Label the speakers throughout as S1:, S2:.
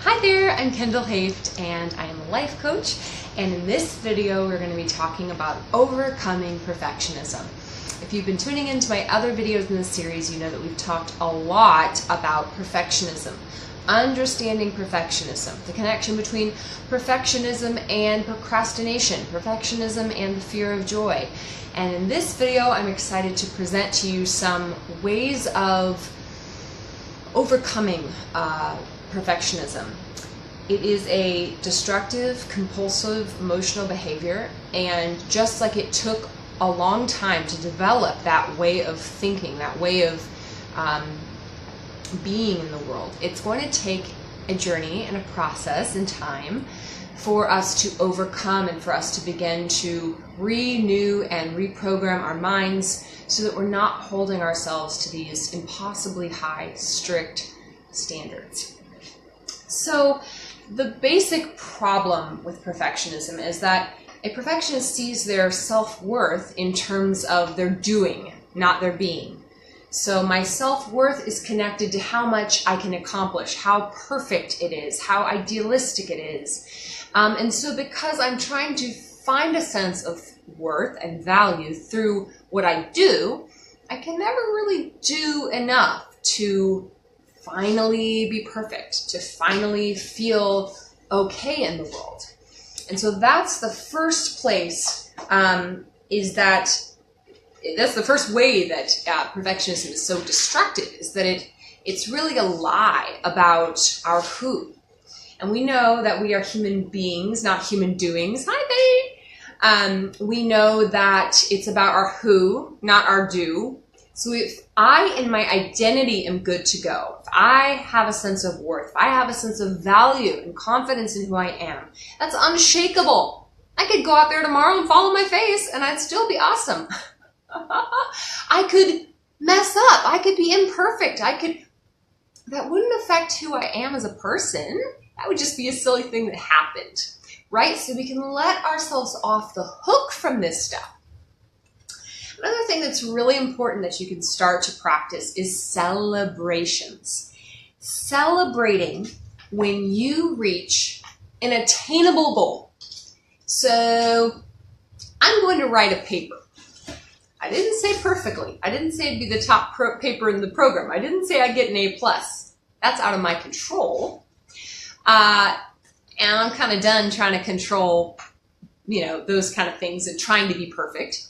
S1: Hi there, I'm Kendall Hoeft and I am a life coach, and in this video we're going to be talking about overcoming perfectionism. If you've been tuning into my other videos in this series, you know that we've talked a lot about perfectionism, understanding perfectionism, the connection between perfectionism and procrastination, perfectionism and the fear of joy. And in this video I'm excited to present to you some ways of overcoming perfectionism. It is a destructive, compulsive, emotional behavior, and just like it took a long time to develop that way of thinking, that way of being in the world, it's going to take a journey and a process and time for us to overcome and for us to begin to renew and reprogram our minds so that we're not holding ourselves to these impossibly high, strict standards. So the basic problem with perfectionism is that a perfectionist sees their self-worth in terms of their doing, not their being. So my self-worth is connected to how much I can accomplish, how perfect it is, how idealistic it is. And so because I'm trying to find a sense of worth and value through what I do, I can never really do enough to finally be perfect, to finally feel okay in the world. And so that's the first place, that's the first way that perfectionism is so destructive, is that it's really a lie about our who. And we know that we are human beings, not human doings. Hi, babe. We know that it's about our who, not our do. So if I, in my identity, am good to go, if I have a sense of worth, if I have a sense of value and confidence in who I am, that's unshakable. I could go out there tomorrow and fall on my face and I'd still be awesome. I could mess up. I could be imperfect. That wouldn't affect who I am as a person. That would just be a silly thing that happened, right? So we can let ourselves off the hook from this stuff. Another thing that's really important that you can start to practice is celebrations. Celebrating when you reach an attainable goal. So I'm going to write a paper. I didn't say perfectly. I didn't say it'd be the top paper in the program. I didn't say I'd get an A+. That's out of my control. And I'm kind of done trying to control, those kind of things and trying to be perfect.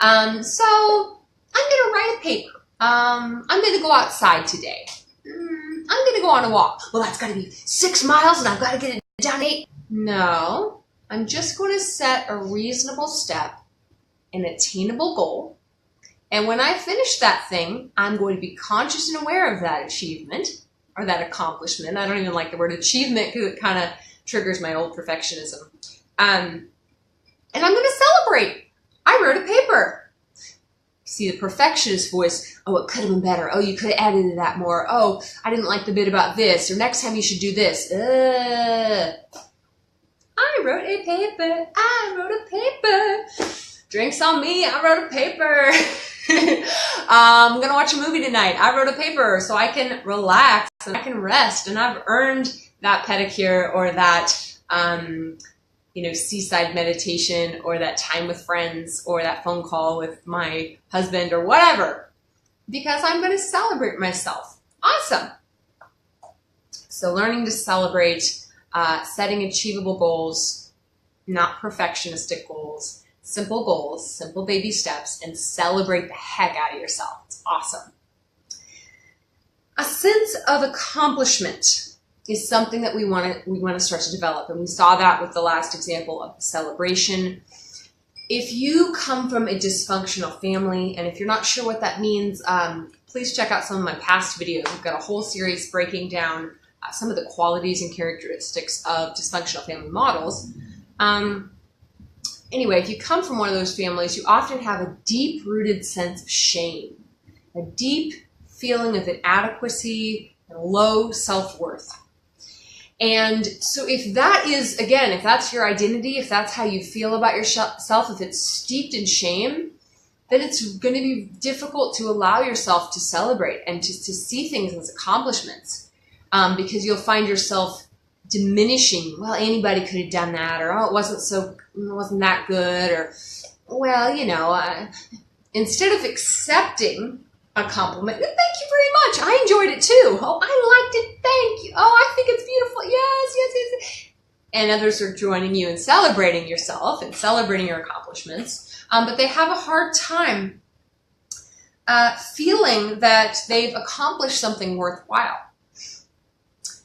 S1: So I'm going to write a paper. I'm going to go outside today. I'm going to go on a walk. Well, that's got to be 6 miles and I've got to get it down 8. No, I'm just going to set a reasonable step, an attainable goal. And when I finish that thing, I'm going to be conscious and aware of that achievement or that accomplishment. I don't even like the word achievement because it kind of triggers my old perfectionism. And I'm going to celebrate. I wrote a paper. See the perfectionist voice. Oh, it could have been better. Oh, you could have added to that more. Oh, I didn't like the bit about this. Or next time you should do this. I wrote a paper. I wrote a paper. Drinks on me. I wrote a paper. I'm going to watch a movie tonight. I wrote a paper so I can relax and I can rest. And I've earned that pedicure or that seaside meditation or that time with friends or that phone call with my husband or whatever, because I'm going to celebrate myself. Awesome. So learning to celebrate, setting achievable goals, not perfectionistic goals, simple baby steps, and celebrate the heck out of yourself. It's awesome. A sense of accomplishment is something that we want to start to develop. And we saw that with the last example of the celebration. If you come from a dysfunctional family, and if you're not sure what that means, please check out some of my past videos. We've got a whole series breaking down some of the qualities and characteristics of dysfunctional family models. Anyway, if you come from one of those families, you often have a deep-rooted sense of shame, a deep feeling of inadequacy and low self-worth. And so if that's your identity, if that's how you feel about yourself, if it's steeped in shame, then it's going to be difficult to allow yourself to celebrate and to see things as accomplishments, because you'll find yourself diminishing, well, anybody could have done that, or, oh, it wasn't that good, or, well, instead of accepting a compliment, thank you very much, I enjoyed it too, oh, I liked it, thank you, oh, I think it's beautiful, yes, yes, yes. And others are joining you and celebrating yourself and celebrating your accomplishments, but they have a hard time feeling that they've accomplished something worthwhile.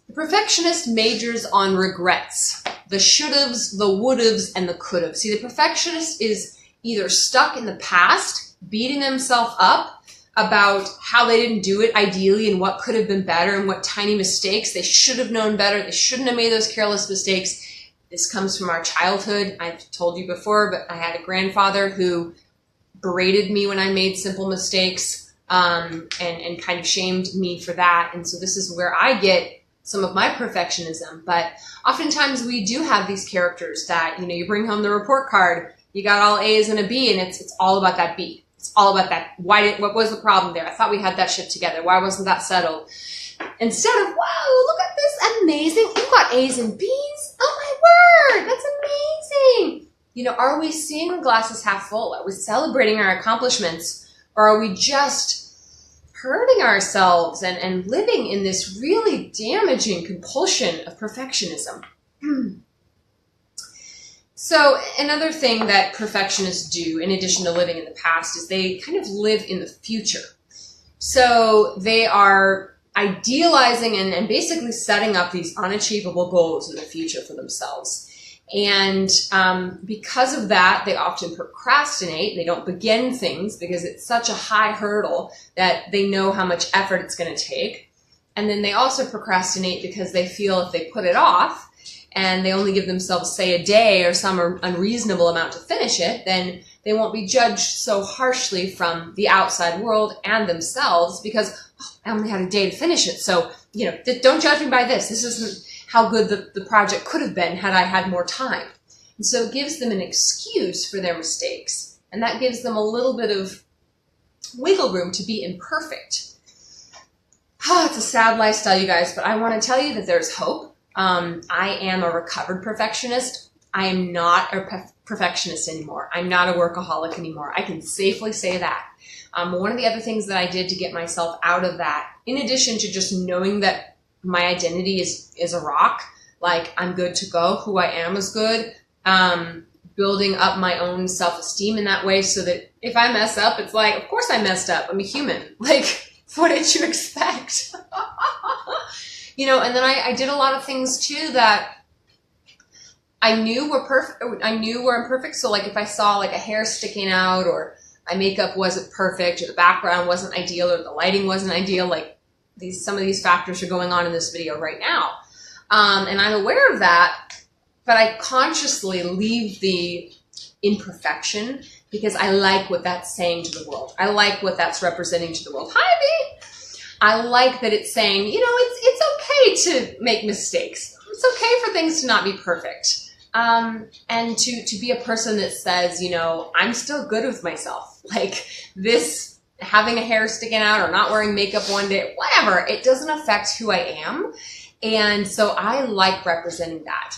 S1: The perfectionist majors on regrets, the should'ves, the would'ves, and the could'ves. See, the perfectionist is either stuck in the past, beating themselves up about how they didn't do it ideally and what could have been better and what tiny mistakes they should have known better. They shouldn't have made those careless mistakes. This comes from our childhood. I've told you before, but I had a grandfather who berated me when I made simple mistakes, and kind of shamed me for that. And so this is where I get some of my perfectionism. But oftentimes we do have these characters that, you bring home the report card, you got all A's and a B, and it's all about that B. It's all about that. What was the problem there? I thought we had that shit together. Why wasn't that settled? Instead of, wow, look at this amazing, you got A's and B's? Oh my word, that's amazing. Are we seeing the glasses half full? Are we celebrating our accomplishments? Or are we just hurting ourselves and living in this really damaging compulsion of perfectionism? So another thing that perfectionists do, in addition to living in the past, is they kind of live in the future. So they are idealizing and basically setting up these unachievable goals in the future for themselves. And because of that, they often procrastinate. They don't begin things because it's such a high hurdle that they know how much effort it's going to take. And then they also procrastinate because they feel if they put it off and they only give themselves, say, a day or some unreasonable amount to finish it, then they won't be judged so harshly from the outside world and themselves because, oh, I only had a day to finish it. So, don't judge me by this. This isn't how good the project could have been had I had more time. And so it gives them an excuse for their mistakes. And that gives them a little bit of wiggle room to be imperfect. It's a sad lifestyle, you guys, but I want to tell you that there's hope. I am a recovered perfectionist. I am not a perfectionist anymore. I'm not a workaholic anymore. I can safely say that. One of the other things that I did to get myself out of that, in addition to just knowing that my identity is a rock, like I'm good to go, who I am is good, building up my own self-esteem in that way so that if I mess up, it's like, of course I messed up. I'm a human. Like, what did you expect? And then I did a lot of things too that I knew were perfect. I knew were imperfect. So like if I saw like a hair sticking out, or my makeup wasn't perfect, or the background wasn't ideal, or the lighting wasn't ideal, like some of these factors are going on in this video right now. And I'm aware of that, but I consciously leave the imperfection because I like what that's saying to the world. I like what that's representing to the world. Hi, B. I like that it's saying, it's okay to make mistakes. It's okay for things to not be perfect. And to be a person that says, I'm still good with myself. Like this, having a hair sticking out or not wearing makeup one day, whatever, it doesn't affect who I am. And so I like representing that.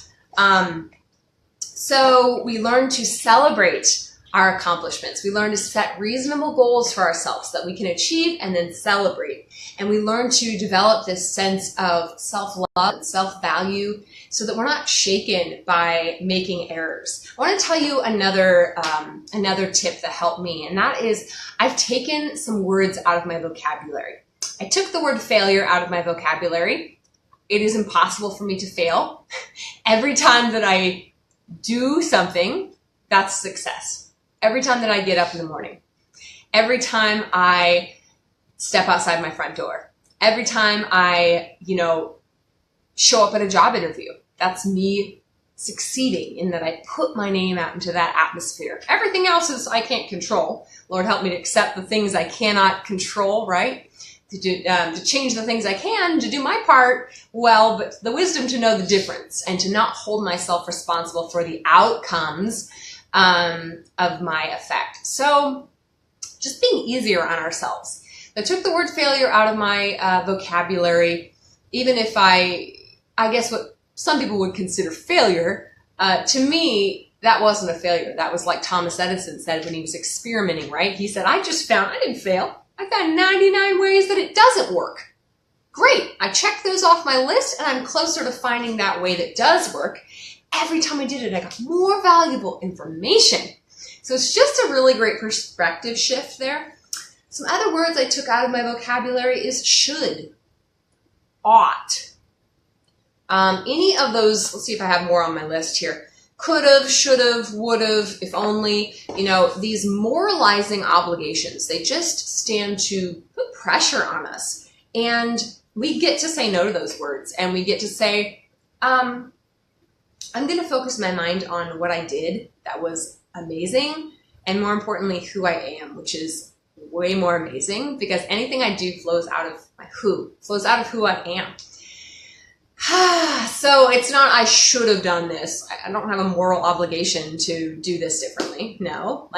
S1: So we learn to celebrate our accomplishments. We learn to set reasonable goals for ourselves that we can achieve and then celebrate. And we learn to develop this sense of self-love and self-value so that we're not shaken by making errors. I want to tell you another tip that helped me, and that is I've taken some words out of my vocabulary. I took the word failure out of my vocabulary. It is impossible for me to fail. Every time that I do something, that's success. Every time that I get up in the morning, every time I step outside my front door, every time I, show up at a job interview, that's me succeeding in that I put my name out into that atmosphere. Everything else is I can't control. Lord, help me to accept the things I cannot control, right? To change the things I can, to do my part well, but the wisdom to know the difference and to not hold myself responsible for the outcomes of my effect. So just being easier on ourselves. I took the word failure out of my vocabulary, even if I guess what some people would consider failure. To me, that wasn't a failure. That was like Thomas Edison said when he was experimenting, right? He said, I didn't fail. I found 99 ways that it doesn't work. Great. I checked those off my list and I'm closer to finding that way that does work. Every time I did it, I got more valuable information. So it's just a really great perspective shift there. Some other words I took out of my vocabulary is should, ought. Any of those, let's see if I have more on my list here. Could've, should've, would've, if only, these moralizing obligations, they just stand to put pressure on us. And we get to say no to those words. And we get to say, I'm going to focus my mind on what I did that was amazing. And more importantly, who I am, which is way more amazing because anything I do flows out of my flows out of who I am. So it's not I should have done this. I don't have a moral obligation to do this differently. No,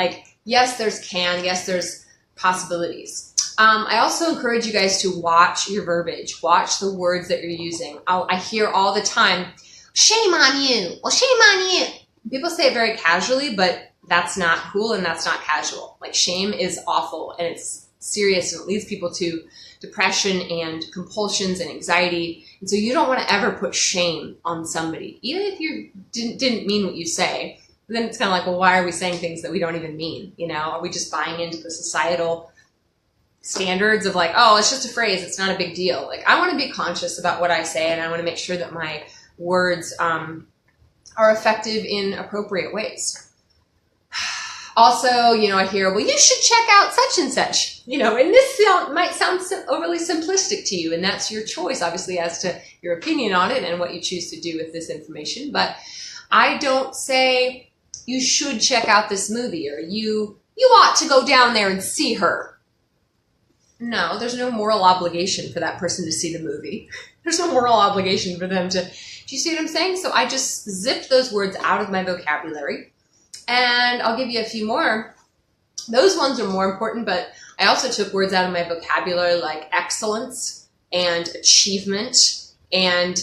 S1: yes, there's possibilities. I also encourage you guys to watch your verbiage, watch the words that you're using. I hear all the time, shame on you. Well, shame on you. People say it very casually, but that's not cool and that's not casual. Shame is awful and it's serious and it leads people to depression and compulsions and anxiety. And so you don't want to ever put shame on somebody, even if you didn't mean what you say. Then it's kind of like, well, why are we saying things that we don't even mean? Are we just buying into the societal standards of it's just a phrase, it's not a big deal. I want to be conscious about what I say and I want to make sure that my words are effective in appropriate ways. Also, I hear, well, you should check out such and such, and this might sound overly simplistic to you, and that's your choice, obviously, as to your opinion on it and what you choose to do with this information. But I don't say you should check out this movie or you ought to go down there and see her. No, there's no moral obligation for that person to see the movie. There's no moral obligation for them to, do you see what I'm saying? So I just zipped those words out of my vocabulary. And I'll give you a few more. Those ones are more important, but I also took words out of my vocabulary like excellence and achievement and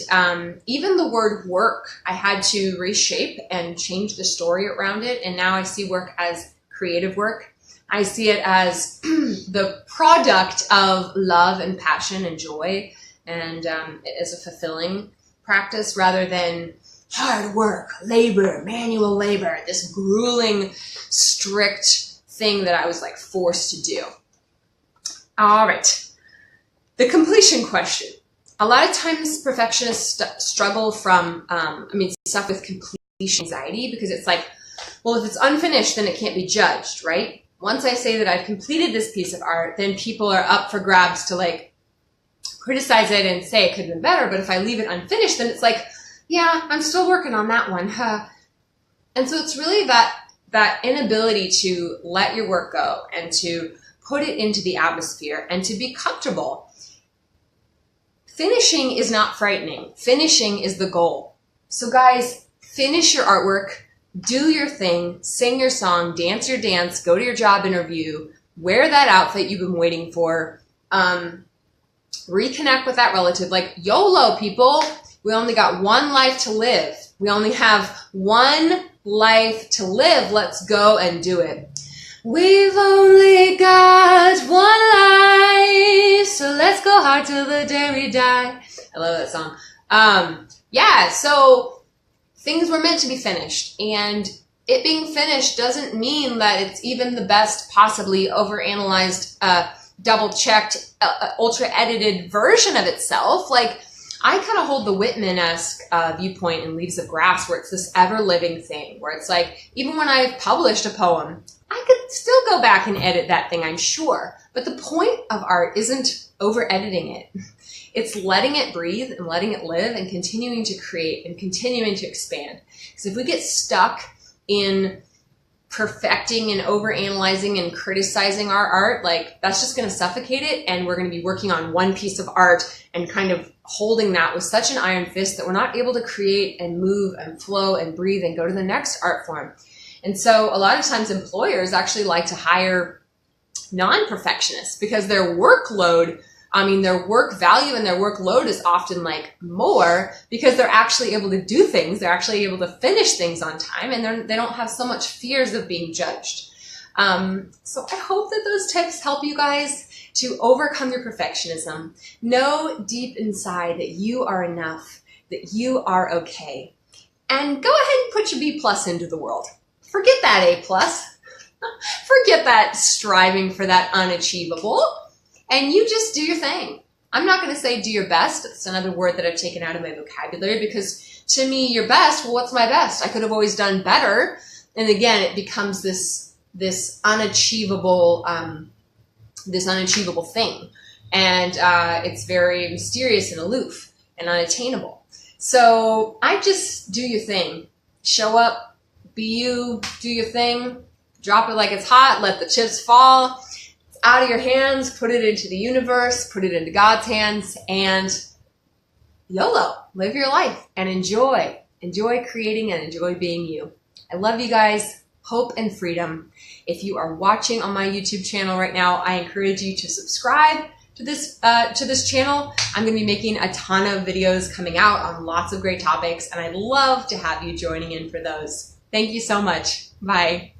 S1: even the word work. I had to reshape and change the story around it. And now I see work as creative work. I see it as the product of love and passion and joy and as a fulfilling practice rather than hard work, labor, manual labor, this grueling, strict thing that I was forced to do. All right. The completion question. A lot of times perfectionists struggle suffer with completion anxiety because it's well, if it's unfinished, then it can't be judged, right? Once I say that I've completed this piece of art, then people are up for grabs to criticize it and say it could have been better. But if I leave it unfinished, then it's yeah, I'm still working on that one. And so it's really that inability to let your work go and to put it into the atmosphere and to be comfortable. Finishing is not frightening. Finishing is the goal. So guys, finish your artwork, do your thing, sing your song, dance your dance, go to your job interview, wear that outfit you've been waiting for, reconnect with that relative. YOLO, people. We only got one life to live. We only have one life to live. Let's go and do it. We've only got one life, so let's go hard till the day we die. I love that song. So things were meant to be finished. And it being finished doesn't mean that it's even the best possibly overanalyzed, double-checked, ultra-edited version of itself. I kind of hold the Whitman-esque viewpoint in Leaves of Grass where it's this ever-living thing, where it's even when I've published a poem, I could still go back and edit that thing, I'm sure. But the point of art isn't over-editing it. It's letting it breathe and letting it live and continuing to create and continuing to expand. Because if we get stuck in perfecting and overanalyzing and criticizing our art, that's just going to suffocate it. And we're going to be working on one piece of art and kind of holding that with such an iron fist that we're not able to create and move and flow and breathe and go to the next art form. And so a lot of times employers actually like to hire non-perfectionists because their workload I mean, their work value and their workload is often like more because they're actually able to do things. They're actually able to finish things on time, and they don't have so much fears of being judged. So I hope that those tips help you guys to overcome your perfectionism. Know deep inside that you are enough, that you are okay. And go ahead and put your B+ into the world. Forget that A+. Forget that striving for that unachievable. And you just do your thing. I'm not going to say do your best. It's another word that I've taken out of my vocabulary because to me, your best, well, what's my best? I could have always done better. And again, it becomes this unachievable thing. And it's very mysterious and aloof and unattainable. So I just do your thing. Show up, be you, do your thing, drop it like it's hot, let the chips fall. It's out of your hands, put it into the universe, put it into God's hands, and YOLO, live your life and enjoy. Enjoy creating and enjoy being you. I love you guys. Hope and freedom. If you are watching on my YouTube channel right now, I encourage you to subscribe to this channel. I'm going to be making a ton of videos coming out on lots of great topics, and I'd love to have you joining in for those. Thank you so much. Bye.